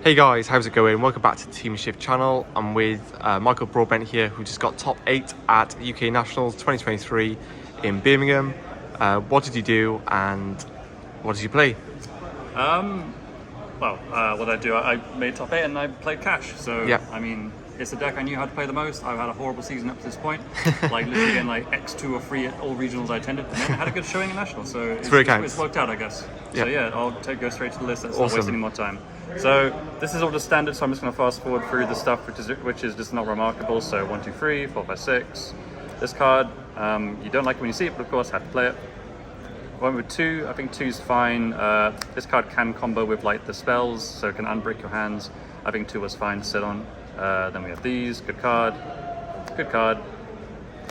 Hey guys, how's it going? Welcome back to the Team Shift channel. I'm with Michael Broadbent here, who just got top 8 at UK Nationals 2023 in Birmingham. What did you do and what did you play? What did I do? I made top 8 and I played Cash. So, Yeah. I mean, it's a deck I knew how to play the most. I've had a horrible season up to this point. Like, literally getting like X2 or 3 at all regionals I attended. And then I had a good showing in Nationals. So it's worked out, I guess. Yeah. So yeah, I'll go straight to the list. Let's not Awesome. waste any more time. So this is all the standard, so I'm just going to fast forward through the stuff which is just not remarkable. So 1, 2, 3, 4, 5, 6. This card, you don't like it when you see it, but of course have to play it. Went with 2. I think 2's fine. This card can combo with like the spells, so it can unbreak your hands. I think 2 was fine to sit on. Then we have these. Good card, good card,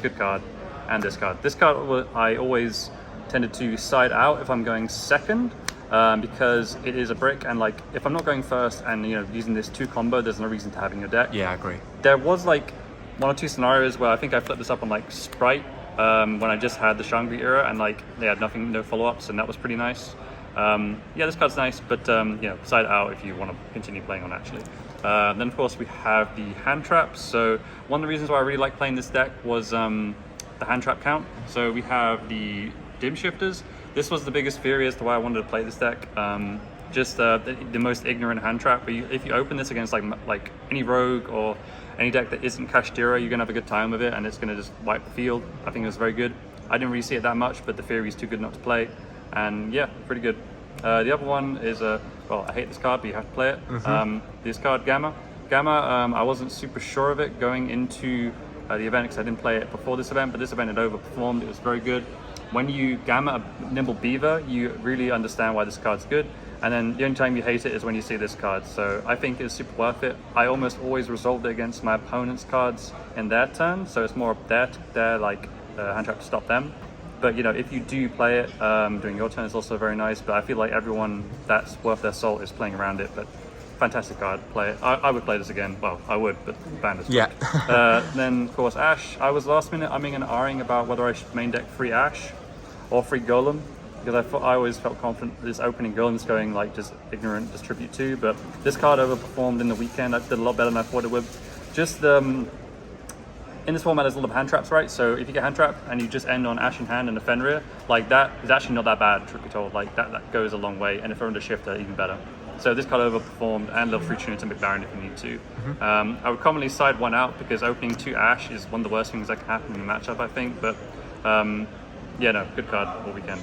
good card, and this card. This card I always tended to side out if I'm going second. Because it is a brick, and like if I'm not going first and using this 2 combo, there's no reason to have in your deck. Yeah, I agree. There was like 1 or 2 scenarios where I think I flipped this up on like Sprite when I just had the Shangri era and like they had no follow-ups, and that was pretty nice. Yeah, this card's nice, but side out if you want to continue playing on actually. Then of course we have the hand traps. So one of the reasons why I really like playing this deck was the hand trap count. So we have the dim shifters. This was the biggest theory as to why I wanted to play this deck. Just the most ignorant hand trap. But if you open this against like any rogue or any deck that isn't Kashtira, you're gonna have a good time with it, and it's gonna just wipe the field. I think it was very good. I didn't really see it that much, but the theory is too good not to play, and yeah, pretty good. The other one is well, I hate this card, but you have to play it. This card, Gamma. I wasn't super sure of it going into the event because I didn't play it before this event, but this event had overperformed. It was very good. When you Gamma a Nimble Beaver, you really understand why this card's good. And then the only time you hate it is when you see this card. So I think it's super worth it. I almost always resolved it against my opponent's cards in their turn. So it's more their like hand trap to stop them. But if you do play it during your turn, it's also very nice. But I feel like everyone that's worth their salt is playing around it. But fantastic card, play it. I would play this again. Well, I would, but banned as well. Yeah. Then of course Ash. I was last minute umming and ahhing about whether I should main deck free Ash or free Golem, because I always felt confident this opening Golem's going like just ignorant distribute 2, but this card overperformed in the weekend. I did a lot better than I thought it would. Just in this format there's a lot of hand traps, right? So if you get hand trap and you just end on Ash in hand and a Fenrir, like that is actually not that bad, truth be told. Like that goes a long way, and if you're under shifter, even better. So this card overperformed, and little free tune to McBaron if you need to. I would commonly side 1 out because opening 2 Ash is one of the worst things that can happen in a matchup, I think. But yeah, no, good card all weekend.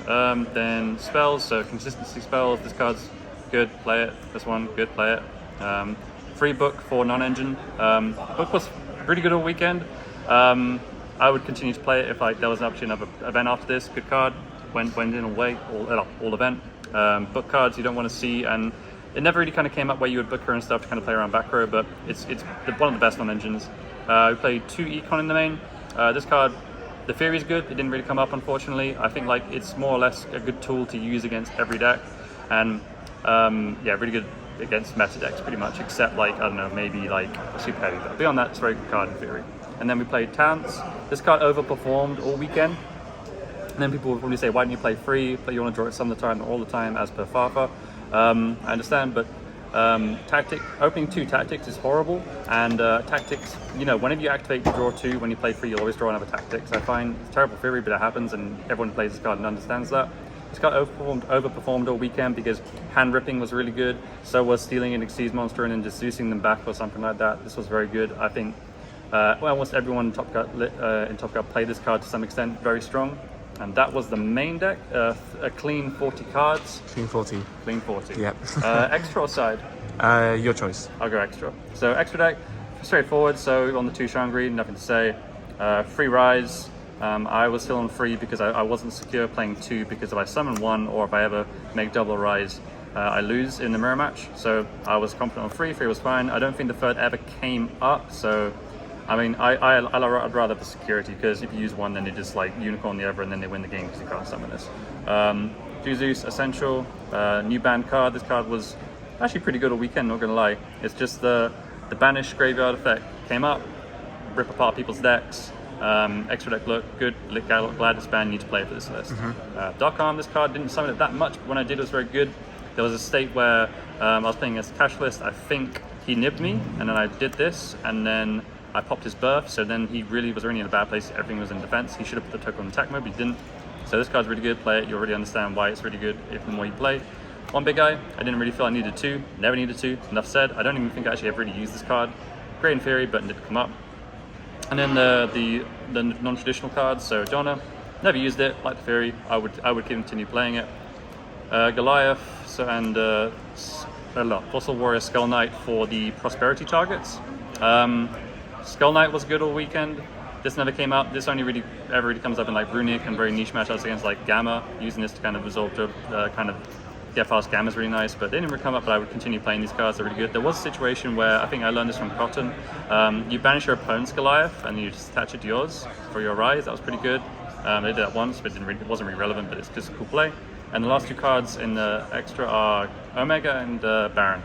Then spells, so consistency spells. This card's good, play it. This one, good, play it. Free book for non-engine. Book was really good all weekend. I would continue to play it if there was an opportunity of an event after this. Good card, went in away, all event. Book cards you don't want to see, and it never really kind of came up where you would book her and stuff to kind of play around back row, but it's one of the best non-engines. We played 2 econ in the main. This card, the theory is good. It didn't really come up, unfortunately. I think like it's more or less a good tool to use against every deck, and yeah, really good against meta decks pretty much, except like, I don't know, maybe like a super heavy. But beyond that, it's a very good card in theory. And then we played Tants. This card overperformed all weekend. And then people will probably say, why didn't you play free? But you want to draw it some of the time, not all the time, as per Fafa. I understand, but opening 2 tactics is horrible, and tactics, whenever you activate draw 2 when you play free, you'll always draw another tactics. I find it's a terrible theory, but it happens, and everyone who plays this card and understands that. This card overperformed all weekend because hand ripping was really good. So was stealing an Xyz monster and then just Zeusing them back or something like that. This was very good. I think almost everyone in Top Cut played this card to some extent, very strong. And that was the main deck, a clean 40 cards. Clean 40. Clean 40. Yep. Extra or side? Your choice. I'll go extra. So extra deck, straightforward. So on the 2 Shangri, nothing to say. Free Rise. I was still on free because I wasn't secure playing 2, because if I summon 1 or if I ever make double Rise, I lose in the mirror match. So I was confident on free. Free was fine. I don't think the third ever came up, so I mean, I'd rather the security, because if you use 1, then they just like unicorn the other, and then they win the game because you can't summon this. Jesus Essential, new banned card. This card was actually pretty good all weekend, not gonna lie. It's just the banish graveyard effect came up, rip apart people's decks. Extra deck look good. Glad it's banned. Need to play for this list. Dark Arm. This card didn't summon it that much, but when I did, it was very good. There was a state where I was playing as cash list. I think he nibbed me, and then I did this, and then I popped his birth. So then he really was in a bad place. Everything was in defense. He should have put the token on attack mode, but he didn't. So this card's really good. Play it. You'll really understand why it's really good if the more you play. One big guy. I didn't really feel I needed two. Never needed two. Enough said. I don't even think I actually ever really used this card. Great in theory, but it didn't come up. And then the non-traditional cards. So Jonah, never used it. Like the theory, I would continue playing it. Goliath. So and Fossil Warrior Skull Knight for the prosperity targets. Skull Knight was good all weekend. This never came up. This only ever really comes up in like Runic and very niche matchups against like Gamma. Using this to kind of resolve to kind of get fast Gamma is really nice, but they didn't really come up. But I would continue playing these cards. They're really good. There was a situation where I think I learned this from Cotton. You banish your opponent's Goliath and you just attach it to yours for your rise. That was pretty good. They did that once, but it wasn't really relevant. But it's just a cool play. And the last two cards in the extra are Omega and Baron.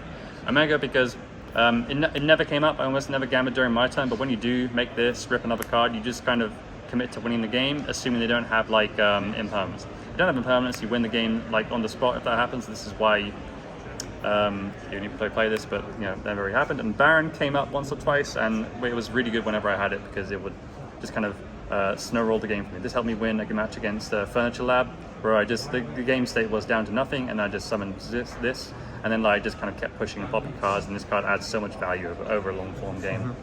Omega because it never came up. I almost never gammed during my turn, but when you do make this, rip another card, you just kind of commit to winning the game, assuming they don't have like impermanence. If you don't have impermanence, you win the game like on the spot if that happens. This is why you need to play this, but you know, that never really happened. And Baron came up once or twice, and it was really good whenever I had it because it would just kind of snow roll the game for me. This helped me win a match against Furniture Lab, where the game state was down to nothing, and I just summoned this. And then I just kind of kept pushing and popping cards, and this card adds so much value over a long form game.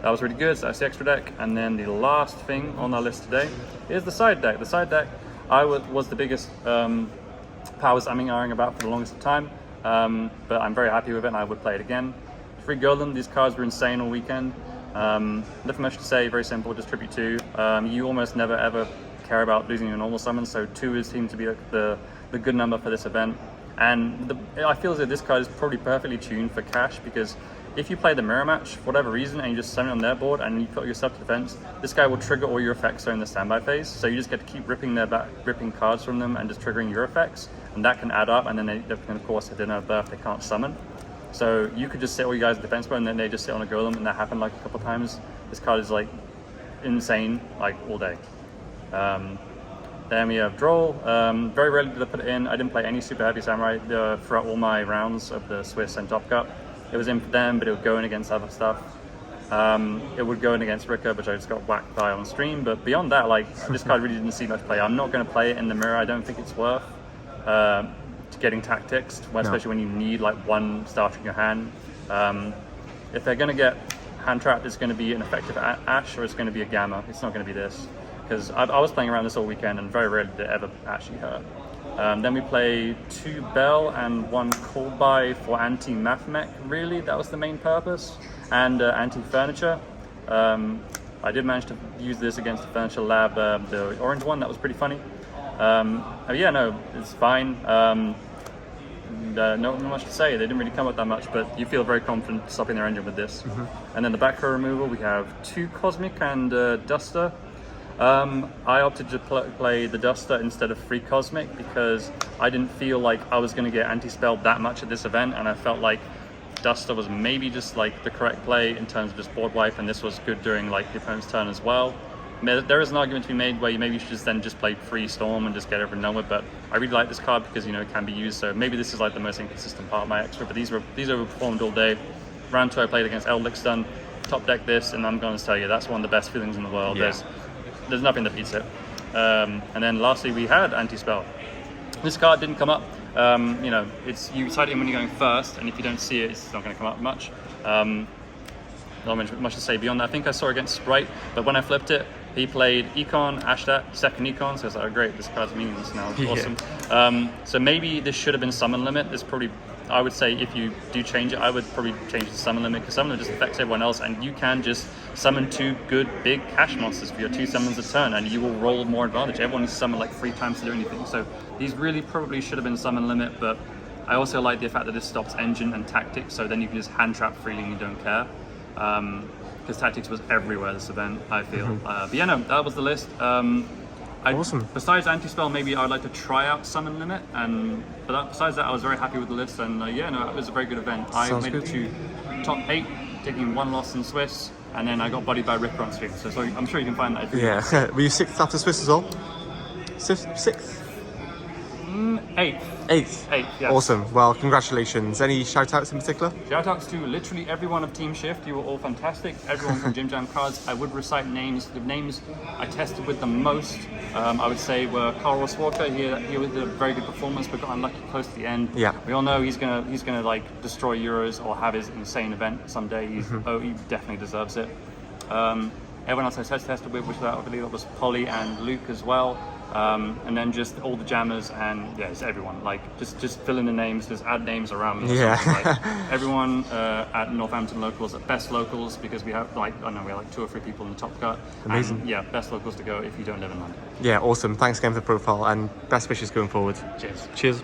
That was really good. So that's the extra deck. And then the last thing on our list today is the side deck. The side deck was the biggest powers umming about for the longest time, but I'm very happy with it and I would play it again. Free Golem, these cards were insane all weekend. Nothing much to say, very simple, just tribute 2. You almost never ever care about losing your normal summons, so 2 seems to be the good number for this event. And I feel as if this card is probably perfectly tuned for cash, because if you play the mirror match for whatever reason and you just summon on their board and you put yourself to defense, this guy will trigger all your effects during the standby phase. So you just get to keep ripping cards from them and just triggering your effects, and that can add up. And then they can, of course, if they don't have birth, they can't summon. So you could just sit all you guys in defense mode and then they just sit on a golem, and that happened like a couple times. This card is like insane, like all day. Then we have Droll. Very rarely did I put it in. I didn't play any super heavy samurai throughout all my rounds of the Swiss and Top Cup. It was in for them, but it would go in against other stuff. It would go in against Rika, which I just got whacked by on stream. But beyond that, like this card really didn't see much play. I'm not going to play it in the mirror. I don't think it's worth getting tactics, especially when you need like one starter in your hand. If they're going to get hand trapped, it's going to be an effective Ash or it's going to be a Gamma. It's not going to be this. Because I was playing around this all weekend and very rarely did it ever actually hurt. Then we play 2 Bell and 1 Call By for anti-Math Mech, really, that was the main purpose, and anti-Furniture. I did manage to use this against the Furniture Lab, the orange one, that was pretty funny. Yeah, no, it's fine. Not much to say, they didn't really come up that much, but you feel very confident stopping their engine with this. And then the back row removal, we have 2 Cosmic and Duster. I opted to play the Duster instead of 3 Cosmic because I didn't feel like I was going to get anti-spelled that much at this event, and I felt like Duster was maybe just like the correct play in terms of just board wipe, and this was good during like the opponent's turn as well. There is an argument to be made where you maybe should then just play free Storm and just get everything done with, but I really like this card because, you know, it can be used, so maybe this is like the most inconsistent part of my extra, but these overperformed all day. Round 2 I played against Eldlickstun, top deck this, and I'm going to tell you, that's one of the best feelings in the world. Yeah. There's nothing that beats it. And then lastly we had Anti-Spell. This card didn't come up. You know, you sight in when you're going first, and if you don't see it, it's not going to come up much. Not much to say beyond that. I think I saw against Sprite, but when I flipped it, he played Econ, Ashtat, second Econ, so I was like, oh great, this card's meaningless now, it's awesome. So maybe this should have been summon limit. This probably, I would say if you do change it, I would probably change the summon limit, because summon limit just affects everyone else, and you can just summon 2 good big cash monsters for your 2 summons a turn, and you will roll more advantage. Everyone needs to summon like 3 times to do anything, so these really probably should have been summon limit, but I also like the fact that this stops engine and tactics, so then you can just hand trap freely and you don't care. Because tactics was everywhere this event, I feel. But yeah, no, that was the list. Awesome. Besides anti-spell, maybe I'd like to try out summon limit, but besides that, I was very happy with the list, and yeah, no, it was a very good event. I made it to top 8, taking 1 loss in Swiss, and then I got bodied by Ripper on stream. So I'm sure you can find that. Yeah. Were you 6th after Swiss as well? 6th? 8th. 8th? 8th, yes. Awesome. Well, congratulations. Any shout outs in particular? Shout outs to literally everyone of Team Shift. You were all fantastic. Everyone from Jim Jam Cards. I would recite names. The names I tested with the most, I would say, were Carl Ross Walker. He was a very good performance, but got unlucky close to the end. Yeah. We all know he's gonna like destroy Euros or have his insane event someday. He definitely deserves it. Everyone else I tested with, which I believe it was Polly and Luke as well. And then just all the jammers and it's everyone. Like just fill in the names, just add names around me. Yeah. Like, everyone at Northampton locals, at best locals, because we have like we have like 2 or 3 people in the top cut. Amazing. And, best locals to go if you don't live in London. Yeah, awesome. Thanks again for the profile and best wishes going forward. Cheers. Cheers.